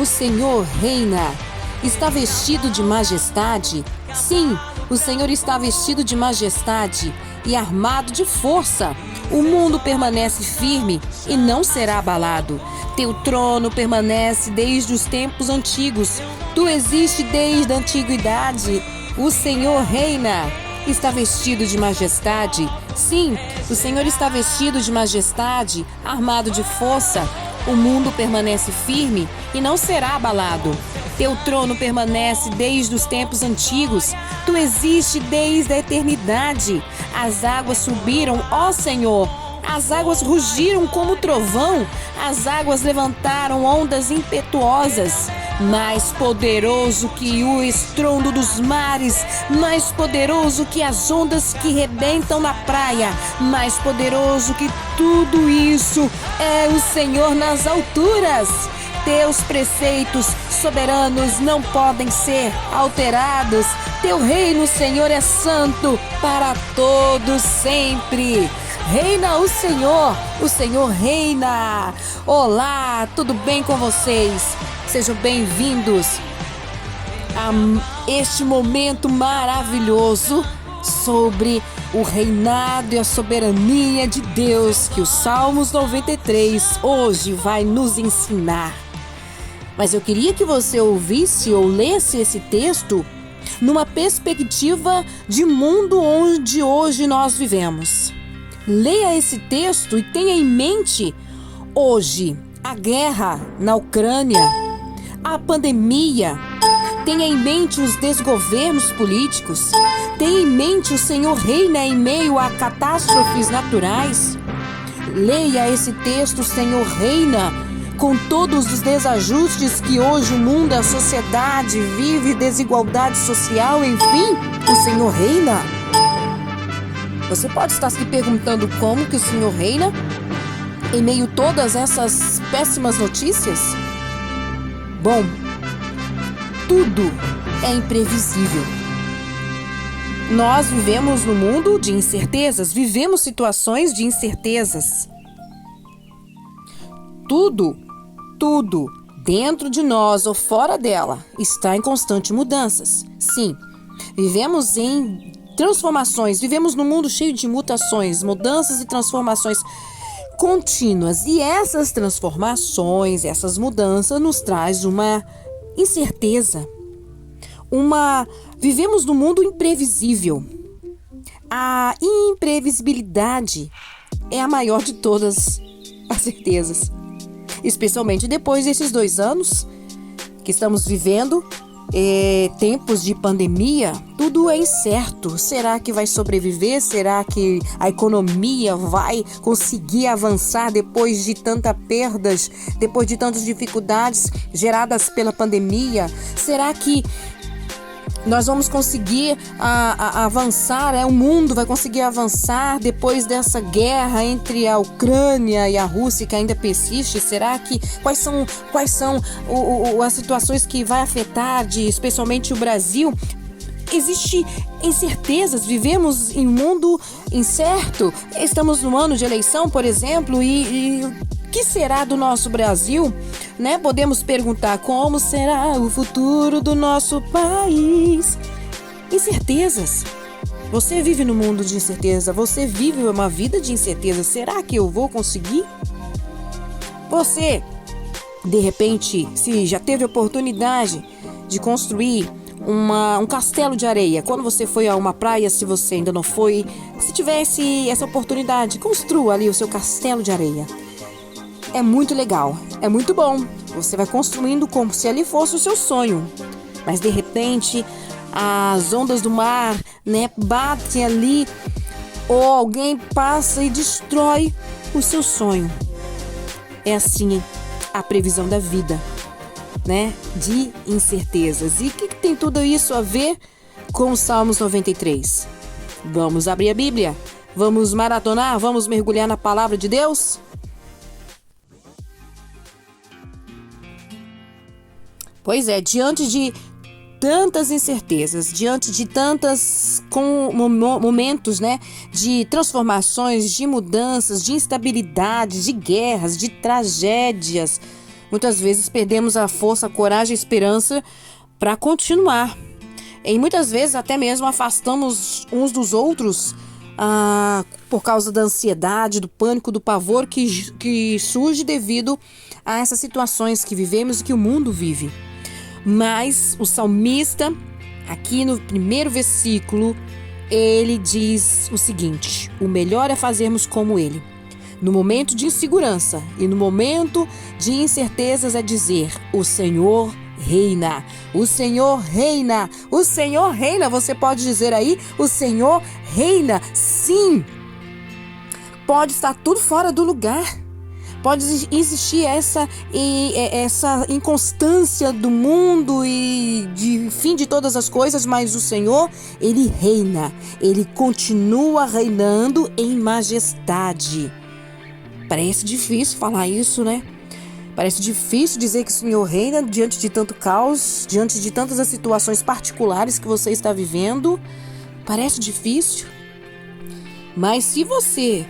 O Senhor reina. Está vestido de majestade? Sim, o Senhor está vestido de majestade e armado de força. O mundo permanece firme e não será abalado. Teu trono permanece desde os tempos antigos. Tu existes desde a antiguidade. O Senhor reina. Está vestido de majestade? Sim, o Senhor está vestido de majestade, armado de força. O mundo permanece firme e não será abalado. Teu trono permanece desde os tempos antigos. Tu existes desde a eternidade. As águas subiram, ó Senhor. As águas rugiram como trovão. As águas levantaram ondas impetuosas. Mais poderoso que o estrondo dos mares, mais poderoso que as ondas que rebentam na praia, mais poderoso que tudo isso é o Senhor nas alturas. Teus preceitos soberanos não podem ser alterados. Teu reino, Senhor, é santo para todos sempre. Reina o Senhor reina. Olá, tudo bem com vocês? Sejam bem-vindos a este momento maravilhoso sobre o reinado e a soberania de Deus que o Salmos 93 hoje vai nos ensinar. Mas eu queria que você ouvisse ou lesse esse texto numa perspectiva de mundo onde hoje nós vivemos. Leia esse texto e tenha em mente hoje a guerra na Ucrânia, a pandemia, tenha em mente os desgovernos políticos, tenha em mente o Senhor reina em meio a catástrofes naturais. Leia esse texto, o Senhor reina, com todos os desajustes que hoje o mundo, a sociedade vive, desigualdade social, enfim, o Senhor reina. Você pode estar se perguntando como que o Senhor reina em meio a todas essas péssimas notícias? Bom, tudo é imprevisível. Nós vivemos num mundo de incertezas, vivemos situações de incertezas. Tudo, dentro de nós ou fora dela, está em constante mudanças. Sim, vivemos em transformações, vivemos num mundo cheio de mutações, mudanças e transformações contínuas. E essas transformações, essas mudanças nos traz uma incerteza. Vivemos num mundo imprevisível. A imprevisibilidade é a maior de todas as certezas. Especialmente depois desses 2 anos que estamos vivendo, tempos de pandemia, tudo é incerto. Será que vai sobreviver? Será que a economia vai conseguir avançar depois de tantas perdas, depois de tantas dificuldades geradas pela pandemia? Será que nós vamos conseguir avançar, o mundo vai conseguir avançar depois dessa guerra entre a Ucrânia e a Rússia que ainda persiste? Será que quais são as situações que vai afetar especialmente o Brasil? Existem incertezas, vivemos em um mundo incerto, estamos no ano de eleição, por exemplo, e o que será do nosso Brasil? Podemos perguntar como será o futuro do nosso país. Incertezas. Você vive no mundo de incerteza, você vive uma vida de incerteza. Será que eu vou conseguir? Você, de repente, se já teve a oportunidade de construir um castelo de areia, quando você foi a uma praia, se você ainda não foi, se tivesse essa oportunidade, construa ali o seu castelo de areia. É muito legal, é muito bom. Você vai construindo como se ali fosse o seu sonho. Mas de repente, as ondas do mar, batem ali, ou alguém passa e destrói o seu sonho. É assim a previsão da vida, de incertezas. E o que tem tudo isso a ver com o Salmos 93? Vamos abrir a Bíblia? Vamos maratonar? Vamos mergulhar na palavra de Deus? Pois é, diante de tantas incertezas, diante de tantos momentos, né, de transformações, de mudanças, de instabilidade, de guerras, de tragédias, muitas vezes perdemos a força, a coragem, a esperança para continuar. E muitas vezes até mesmo afastamos uns dos outros por causa da ansiedade, do pânico, do pavor que surge devido a essas situações que vivemos e que o mundo vive. Mas o salmista, aqui no primeiro versículo, ele diz o seguinte: o melhor é fazermos como ele. No momento de insegurança e no momento de incertezas é dizer: o Senhor reina, o Senhor reina, o Senhor reina. Você pode dizer aí: o Senhor reina. Sim, pode estar tudo fora do lugar. Pode existir essa inconstância do mundo e de fim de todas as coisas, mas o Senhor, Ele reina. Ele continua reinando em majestade. Parece difícil falar isso, né? Parece difícil dizer que o Senhor reina diante de tanto caos, diante de tantas as situações particulares que você está vivendo. Parece difícil. Mas se você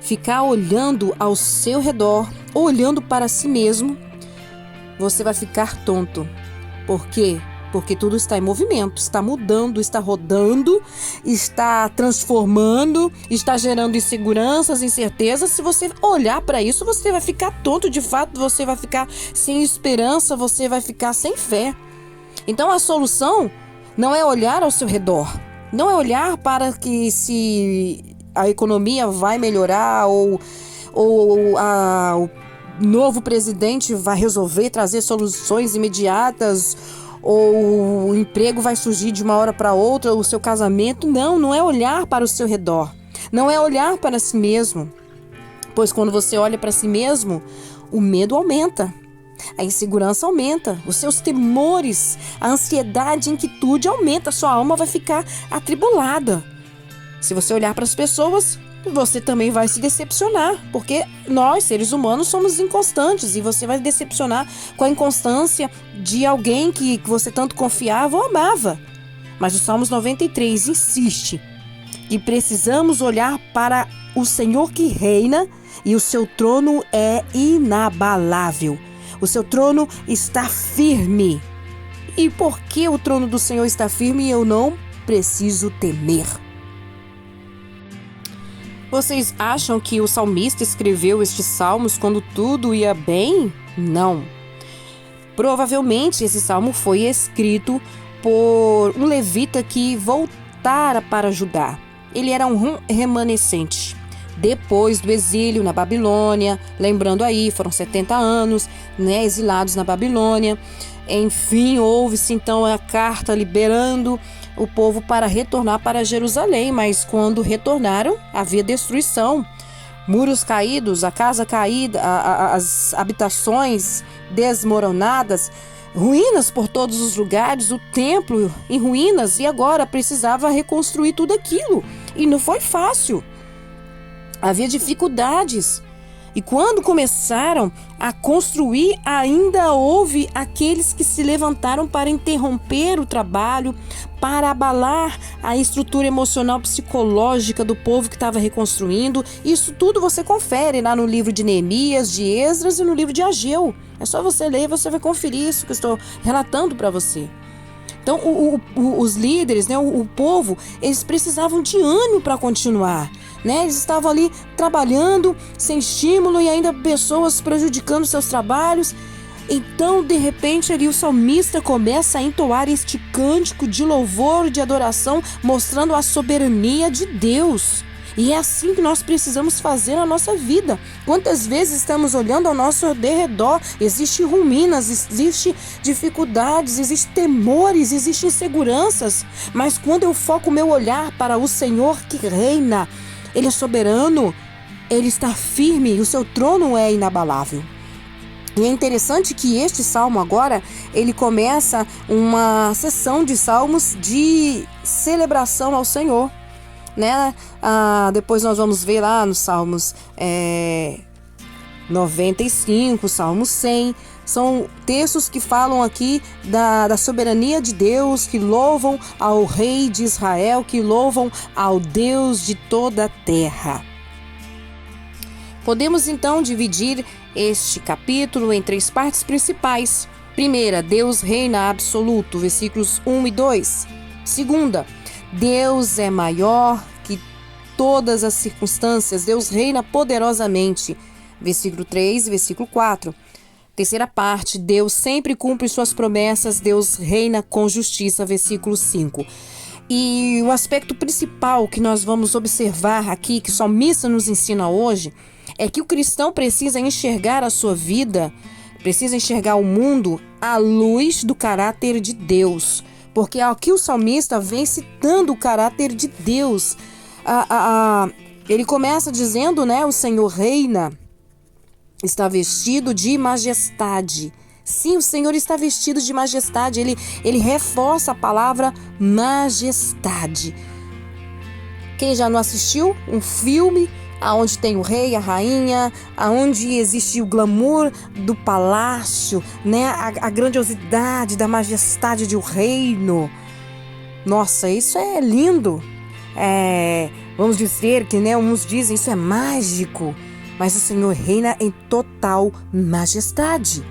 ficar olhando ao seu redor, olhando para si mesmo, você vai ficar tonto. Por quê? Porque tudo está em movimento, está mudando, está rodando, está transformando, está gerando inseguranças, incertezas. Se você olhar para isso, você vai ficar tonto de fato, você vai ficar sem esperança, você vai ficar sem fé. Então a solução não é olhar ao seu redor, não é olhar para que se a economia vai melhorar ou o novo presidente vai resolver trazer soluções imediatas, ou o emprego vai surgir de uma hora para outra, o seu casamento. Não é olhar para o seu redor, não é olhar para si mesmo, pois quando você olha para si mesmo, o medo aumenta, a insegurança aumenta, os seus temores, a ansiedade, a inquietude aumenta, sua alma vai ficar atribulada. Se você olhar para as pessoas, você também vai se decepcionar, porque nós, seres humanos, somos inconstantes e você vai decepcionar com a inconstância de alguém que você tanto confiava ou amava. Mas o Salmos 93 insiste que precisamos olhar para o Senhor que reina e o seu trono é inabalável. O seu trono está firme. E por que o trono do Senhor está firme e eu não preciso temer? Vocês acham que o salmista escreveu estes salmos quando tudo ia bem? Não. Provavelmente esse salmo foi escrito por um levita que voltara para Judá. Ele era um remanescente. Depois do exílio na Babilônia, lembrando aí, foram 70 anos, né, exilados na Babilônia. Enfim, houve-se então a carta liberando o povo para retornar para Jerusalém, mas quando retornaram, havia destruição, muros caídos, a casa caída, as habitações desmoronadas, ruínas por todos os lugares, o templo em ruínas, e agora precisava reconstruir tudo aquilo, e não foi fácil, havia dificuldades. E quando começaram a construir, ainda houve aqueles que se levantaram para interromper o trabalho, para abalar a estrutura emocional psicológica do povo que estava reconstruindo. Isso tudo você confere lá no livro de Neemias, de Esdras e no livro de Ageu. É só você ler e você vai conferir isso que eu estou relatando para você. Então, os líderes, né, o povo, eles precisavam de ânimo para continuar. Né? Eles estavam ali trabalhando sem estímulo e ainda pessoas prejudicando seus trabalhos. Então, de repente, ali o salmista começa a entoar este cântico de louvor e de adoração, mostrando a soberania de Deus. E é assim que nós precisamos fazer na nossa vida. Quantas vezes estamos olhando ao nosso derredor, existem ruínas, existem dificuldades, existem temores, existem inseguranças. Mas quando eu foco o meu olhar para o Senhor que reina, Ele é soberano, Ele está firme e o seu trono é inabalável. E é interessante que este salmo agora, ele começa uma sessão de salmos de celebração ao Senhor. Né? Depois nós vamos ver lá nos Salmos 95, Salmo 100, São textos que falam aqui da soberania de Deus, que louvam ao Rei de Israel, que louvam ao Deus de toda a terra. Podemos então dividir este capítulo em 3 partes principais. Primeira, Deus reina absoluto, versículos 1 e 2. Segunda, Deus é maior que todas as circunstâncias, Deus reina poderosamente, versículo 3 e versículo 4. Terceira parte, Deus sempre cumpre suas promessas, Deus reina com justiça, versículo 5. E o aspecto principal que nós vamos observar aqui, que o salmista nos ensina hoje, é que o cristão precisa enxergar a sua vida, precisa enxergar o mundo à luz do caráter de Deus. Porque aqui o salmista vem citando o caráter de Deus. Ele começa dizendo, né, o Senhor reina, está vestido de majestade. Sim, o Senhor está vestido de majestade. Ele reforça a palavra majestade. Quem já não assistiu um filme aonde tem o rei, a rainha, aonde existe o glamour do palácio, né? A grandiosidade da majestade de um reino. Nossa, isso é lindo. Vamos dizer que, né, uns dizem isso é mágico, mas o Senhor reina em total majestade.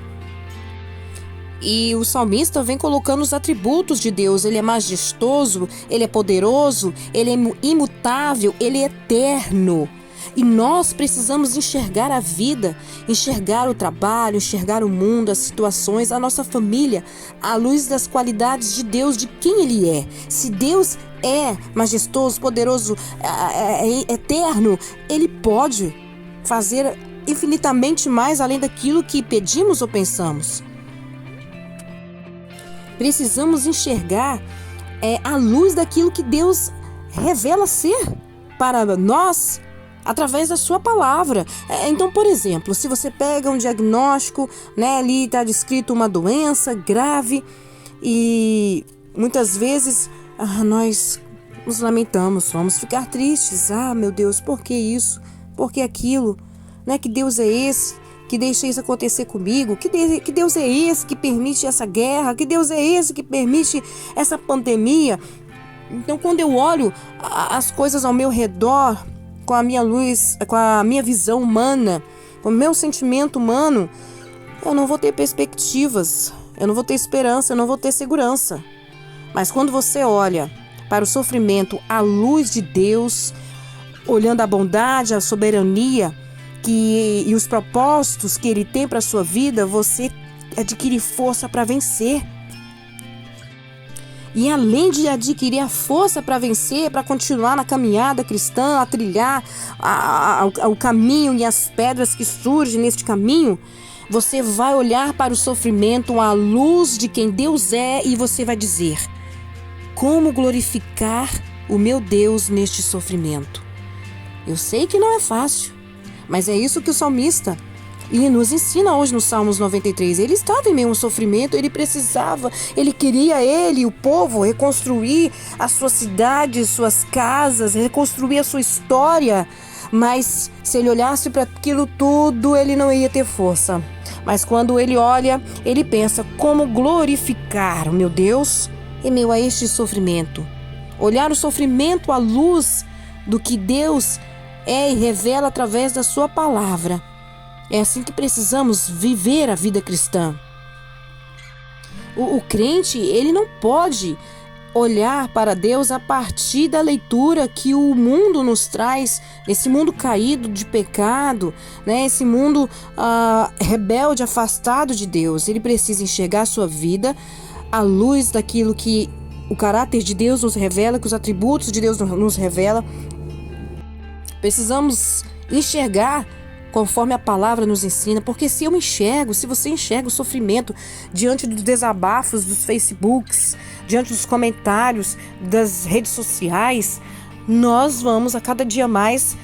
E o salmista vem colocando os atributos de Deus. Ele é majestoso, ele é poderoso, ele é imutável, ele é eterno. E nós precisamos enxergar a vida, enxergar o trabalho, enxergar o mundo, as situações, a nossa família, à luz das qualidades de Deus, de quem Ele é. Se Deus é majestoso, poderoso, eterno, Ele pode fazer infinitamente mais além daquilo que pedimos ou pensamos. Precisamos enxergar à luz daquilo que Deus revela ser para nós, através da sua palavra. Então, por exemplo, se você pega um diagnóstico, né, ali está descrito uma doença grave e muitas vezes nós nos lamentamos, vamos ficar tristes. Meu Deus, por que isso? Por que aquilo? Né? Que Deus é esse que deixa isso acontecer comigo? Que Deus é esse que permite essa guerra? Que Deus é esse que permite essa pandemia? Então, quando eu olho as coisas ao meu redor, com a minha luz, com a minha visão humana, com o meu sentimento humano, eu não vou ter perspectivas, eu não vou ter esperança, eu não vou ter segurança. Mas quando você olha para o sofrimento à luz de Deus, olhando a bondade, a soberania e os propósitos que Ele tem para a sua vida, você adquire força para vencer. E além de adquirir a força para vencer, para continuar na caminhada cristã, a trilhar o caminho e as pedras que surgem neste caminho, você vai olhar para o sofrimento à luz de quem Deus é e você vai dizer: como glorificar o meu Deus neste sofrimento? Eu sei que não é fácil, mas é isso que o salmista nos ensina hoje no Salmos 93. Ele estava em meio a um sofrimento, ele queria, o povo, reconstruir a sua cidade, suas casas, reconstruir a sua história. Mas se ele olhasse para aquilo tudo, ele não ia ter força. Mas quando ele olha, ele pensa: como glorificar o meu Deus em meio a este sofrimento? Olhar o sofrimento à luz do que Deus é e revela através da sua palavra. É assim que precisamos viver a vida cristã. O crente, ele não pode olhar para Deus a partir da leitura que o mundo nos traz, esse mundo caído de pecado, né? Esse mundo rebelde, afastado de Deus. Ele precisa enxergar a sua vida à luz daquilo que o caráter de Deus nos revela, que os atributos de Deus nos revela. Precisamos enxergar conforme a palavra nos ensina, porque se você enxerga o sofrimento diante dos desabafos dos Facebooks, diante dos comentários das redes sociais, nós vamos a cada dia mais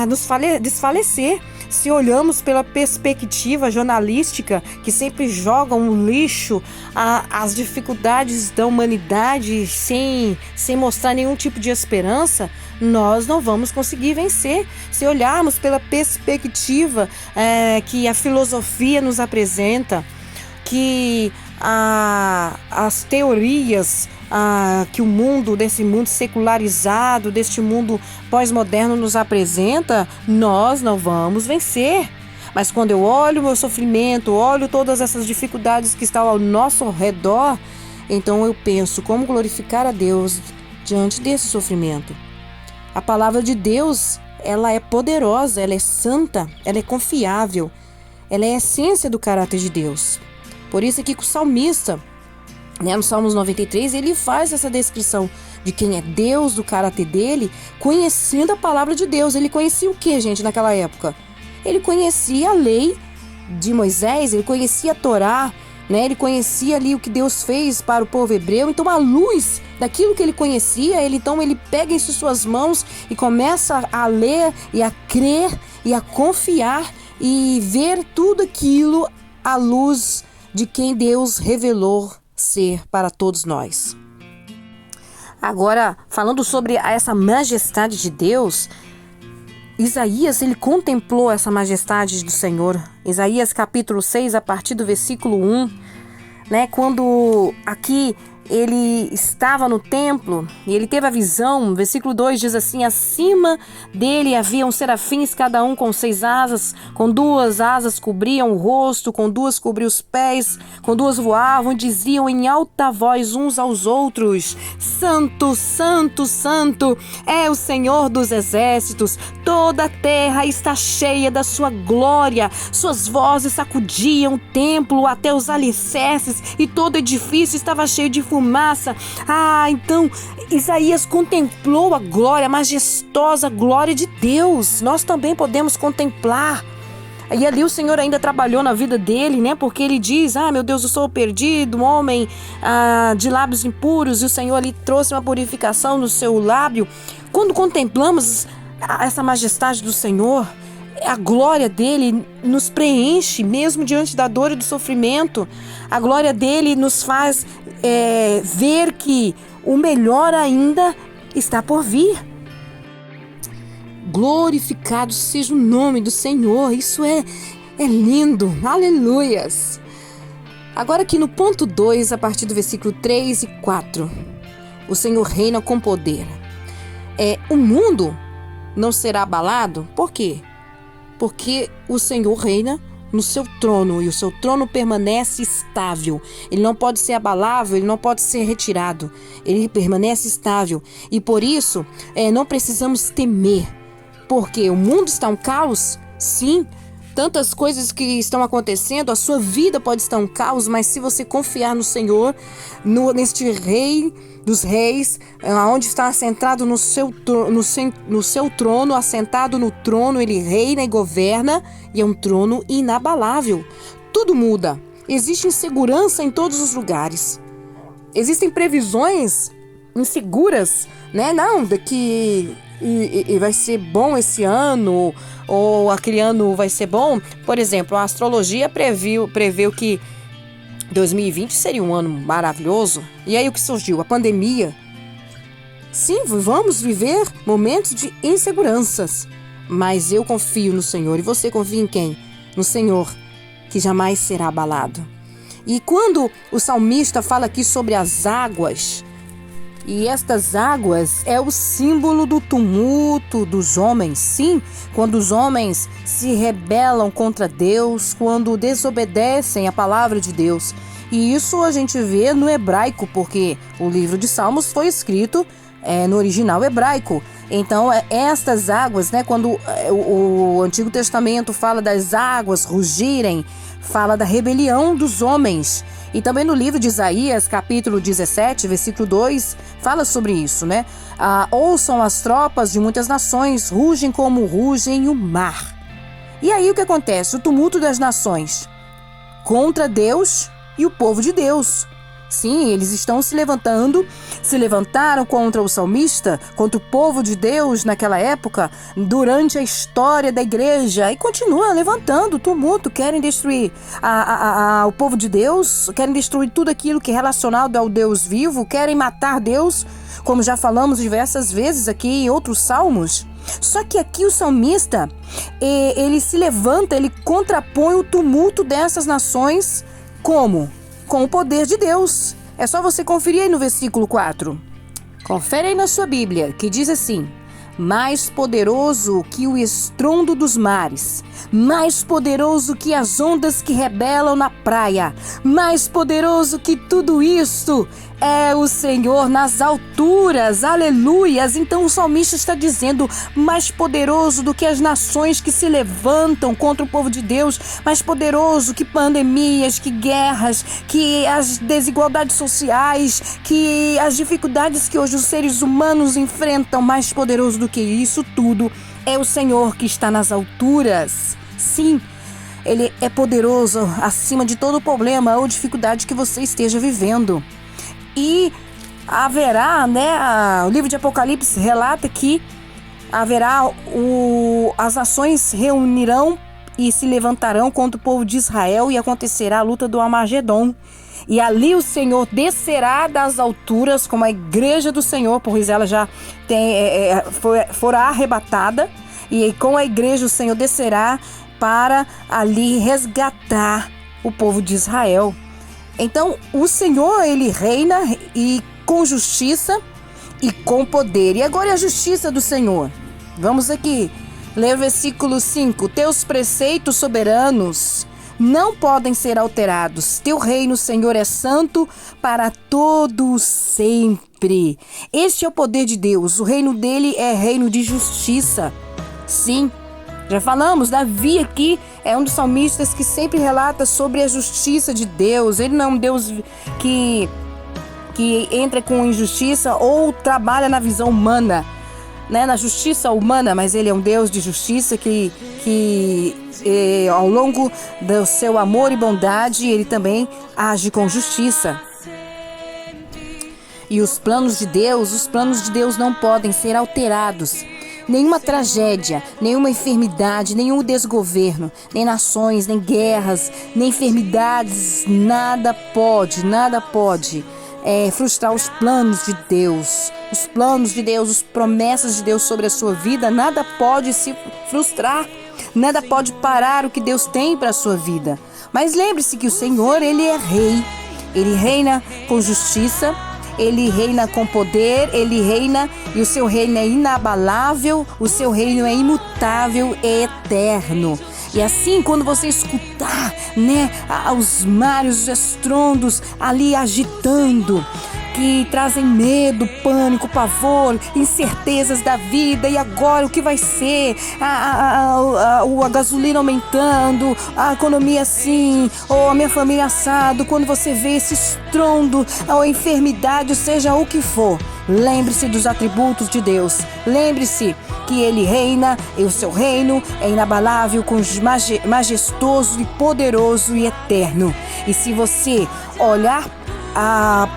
nos desfalecer. Se olhamos pela perspectiva jornalística, que sempre joga um lixo às dificuldades da humanidade sem mostrar nenhum tipo de esperança, nós não vamos conseguir vencer. Se olharmos pela perspectiva que a filosofia nos apresenta, que as teorias que o mundo, desse mundo secularizado, deste mundo pós-moderno nos apresenta, nós não vamos vencer. Mas quando eu olho o meu sofrimento, olho todas essas dificuldades que estão ao nosso redor, então eu penso como glorificar a Deus diante desse sofrimento. A palavra de Deus, ela é poderosa, ela é santa, ela é confiável, ela é a essência do caráter de Deus. Por isso que o salmista, no Salmos 93, ele faz essa descrição de quem é Deus, do caráter dele, conhecendo a palavra de Deus. Ele conhecia o que, gente, naquela época? Ele conhecia a lei de Moisés, ele conhecia a Torá, né? Ele conhecia ali o que Deus fez para o povo hebreu. Então, à luz daquilo que ele conhecia, ele pega em suas mãos e começa a ler e a crer e a confiar e ver tudo aquilo à luz de quem Deus revelou ser para todos nós. Agora, falando sobre essa majestade de Deus, Isaías, ele contemplou essa majestade do Senhor. Isaías capítulo 6, a partir do versículo 1, né? Quando aqui ele estava no templo e ele teve a visão, versículo 2 diz assim: acima dele haviam serafins, cada um com 6 asas, com 2 asas cobriam o rosto, com 2 cobriam os pés, com 2 voavam e diziam em alta voz uns aos outros: Santo, Santo, Santo é o Senhor dos exércitos, toda a terra está cheia da sua glória. Suas vozes sacudiam o templo até os alicerces e todo edifício estava cheio de fumaça. Então Isaías contemplou a glória, a majestosa glória de Deus. Nós também podemos contemplar. E ali o Senhor ainda trabalhou na vida dele, né? Porque ele diz: meu Deus, eu sou perdido, um homem de lábios impuros. E o Senhor ali trouxe uma purificação no seu lábio. Quando contemplamos essa majestade do Senhor, a glória dele nos preenche mesmo diante da dor e do sofrimento. A glória dele nos faz ver que o melhor ainda está por vir. Glorificado seja o nome do Senhor. Isso é lindo. Aleluias. Agora aqui no ponto 2, a partir do versículo 3 e 4. O Senhor reina com poder. O mundo não será abalado. Por quê? Porque o Senhor reina no seu trono e o seu trono permanece estável. Ele não pode ser abalável, ele não pode ser retirado. Ele permanece estável. E por isso, não precisamos temer. Porque o mundo está um caos, sim. Tantas coisas que estão acontecendo, a sua vida pode estar um caos, mas se você confiar no Senhor, neste Rei dos Reis, onde está assentado no seu trono, assentado no trono, ele reina e governa, e é um trono inabalável. Tudo muda. Existe insegurança em todos os lugares. Existem previsões inseguras, né? Não, daqui e vai ser bom esse ano, ou aquele ano vai ser bom. Por exemplo, a astrologia preveu que 2020 seria um ano maravilhoso. E aí o que surgiu? A pandemia. Sim, vamos viver momentos de inseguranças, mas eu confio no Senhor. E você confia em quem? No Senhor, que jamais será abalado. E quando o salmista fala aqui sobre as águas, e estas águas é o símbolo do tumulto dos homens. Sim, quando os homens se rebelam contra Deus, quando desobedecem a palavra de Deus. E isso a gente vê no hebraico, porque o livro de Salmos foi escrito no original hebraico. Então, estas águas, né, quando o Antigo Testamento fala das águas rugirem, fala da rebelião dos homens. E também no livro de Isaías, capítulo 17, versículo 2, fala sobre isso, né? Ouçam as tropas de muitas nações, rugem como rugem o mar. E aí o que acontece? O tumulto das nações contra Deus e o povo de Deus. Sim, eles estão se levantaram contra o salmista, contra o povo de Deus naquela época, durante a história da igreja, e continuam levantando tumulto, querem destruir o povo de Deus, querem destruir tudo aquilo que é relacionado ao Deus vivo, querem matar Deus, como já falamos diversas vezes aqui em outros salmos. Só que aqui o salmista, ele se levanta, ele contrapõe o tumulto dessas nações Como? Com o poder de Deus. É só você conferir aí no versículo 4. Confere aí na sua Bíblia, que diz assim: mais poderoso que o estrondo dos mares, mais poderoso que as ondas que rebelam na praia, mais poderoso que tudo isso é o Senhor nas alturas, aleluias. Então o salmista está dizendo, mais poderoso do que as nações que se levantam contra o povo de Deus, mais poderoso que pandemias, que guerras, que as desigualdades sociais, que as dificuldades que hoje os seres humanos enfrentam, mais poderoso do que isso tudo é o Senhor que está nas alturas. Sim, Ele é poderoso acima de todo problema ou dificuldade que você esteja vivendo. E haverá, o livro de Apocalipse relata que haverá as nações reunirão e se levantarão contra o povo de Israel e acontecerá a luta do Armagedon. E ali o Senhor descerá das alturas como a igreja do Senhor, pois ela já fora arrebatada, e com a igreja o Senhor descerá para ali resgatar o povo de Israel. Então o Senhor, Ele reina e com justiça e com poder. E agora é a justiça do Senhor. Vamos aqui ler o versículo 5. Teus preceitos soberanos não podem ser alterados. Teu reino, Senhor, é santo para todo sempre. Este é o poder de Deus. O reino dele é reino de justiça. Sim, já falamos, Davi aqui é um dos salmistas que sempre relata sobre a justiça de Deus. Ele não é um Deus que entra com injustiça ou trabalha na visão humana, na justiça humana, mas ele é um Deus de justiça que ao longo do seu amor e bondade, ele também age com justiça. E os planos de Deus não podem ser alterados. Nenhuma tragédia, nenhuma enfermidade, nenhum desgoverno, nem nações, nem guerras, nem enfermidades, nada pode frustrar os planos de Deus. Os planos de Deus, as promessas de Deus sobre a sua vida, nada pode se frustrar, nada pode parar o que Deus tem para a sua vida. Mas lembre-se que o Senhor, Ele é Rei, Ele reina com justiça, Ele reina com poder, Ele reina e o seu reino é inabalável, o seu reino é imutável e eterno. E assim, quando você escutar, os mares, os estrondos ali agitando, que trazem medo, pânico, pavor, incertezas da vida, e agora o que vai ser? A gasolina aumentando, a economia assim, ou a minha família assado. Quando você vê esse estrondo, ou a enfermidade, seja o que for, lembre-se dos atributos de Deus. Lembre-se que Ele reina e o seu reino é inabalável, majestoso e poderoso e eterno. E se você olhar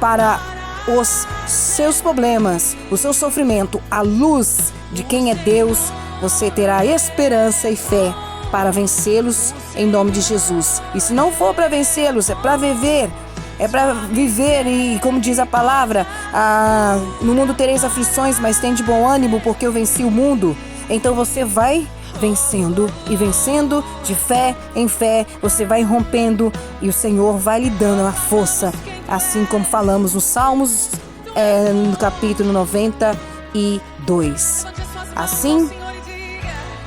para os seus problemas, o seu sofrimento, à luz de quem é Deus, você terá esperança e fé para vencê-los em nome de Jesus. E se não for para vencê-los, é para viver e, como diz a palavra, no mundo tereis aflições, mas tende bom ânimo, porque eu venci o mundo. Então você vai vencendo e vencendo de fé em fé, você vai rompendo e o Senhor vai lhe dando a força, assim como falamos nos Salmos, no capítulo 92. Assim,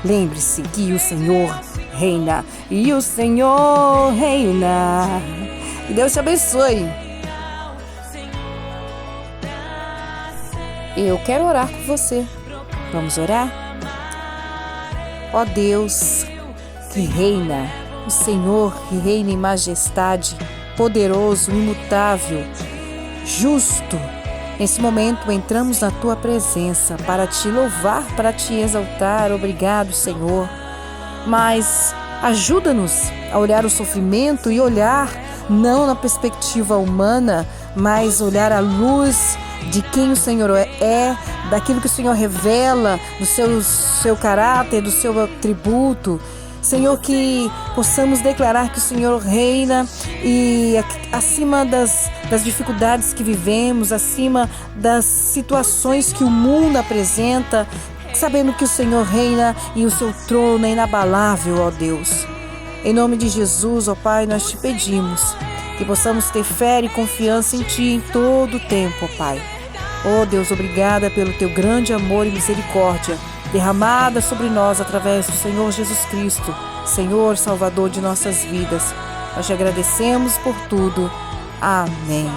lembre-se que o Senhor reina e o Senhor reina. Que Deus te abençoe. Eu quero orar com você. Vamos orar? Ó Deus que reina, o Senhor que reina em majestade, poderoso, imutável, justo. Nesse momento entramos na Tua presença para Te louvar, para Te exaltar. Obrigado, Senhor. Mas ajuda-nos a olhar o sofrimento e olhar não na perspectiva humana, mas olhar à luz de quem o Senhor é, daquilo que o Senhor revela, do seu caráter, do seu atributo. Senhor, que possamos declarar que o Senhor reina e acima das dificuldades que vivemos, acima das situações que o mundo apresenta, sabendo que o Senhor reina e o seu trono é inabalável, ó Deus. Em nome de Jesus, ó Pai, nós te pedimos que que possamos ter fé e confiança em Ti em todo o tempo, Pai. Oh Deus, obrigada pelo Teu grande amor e misericórdia derramada sobre nós através do Senhor Jesus Cristo, Senhor Salvador de nossas vidas. Nós te agradecemos por tudo. Amém.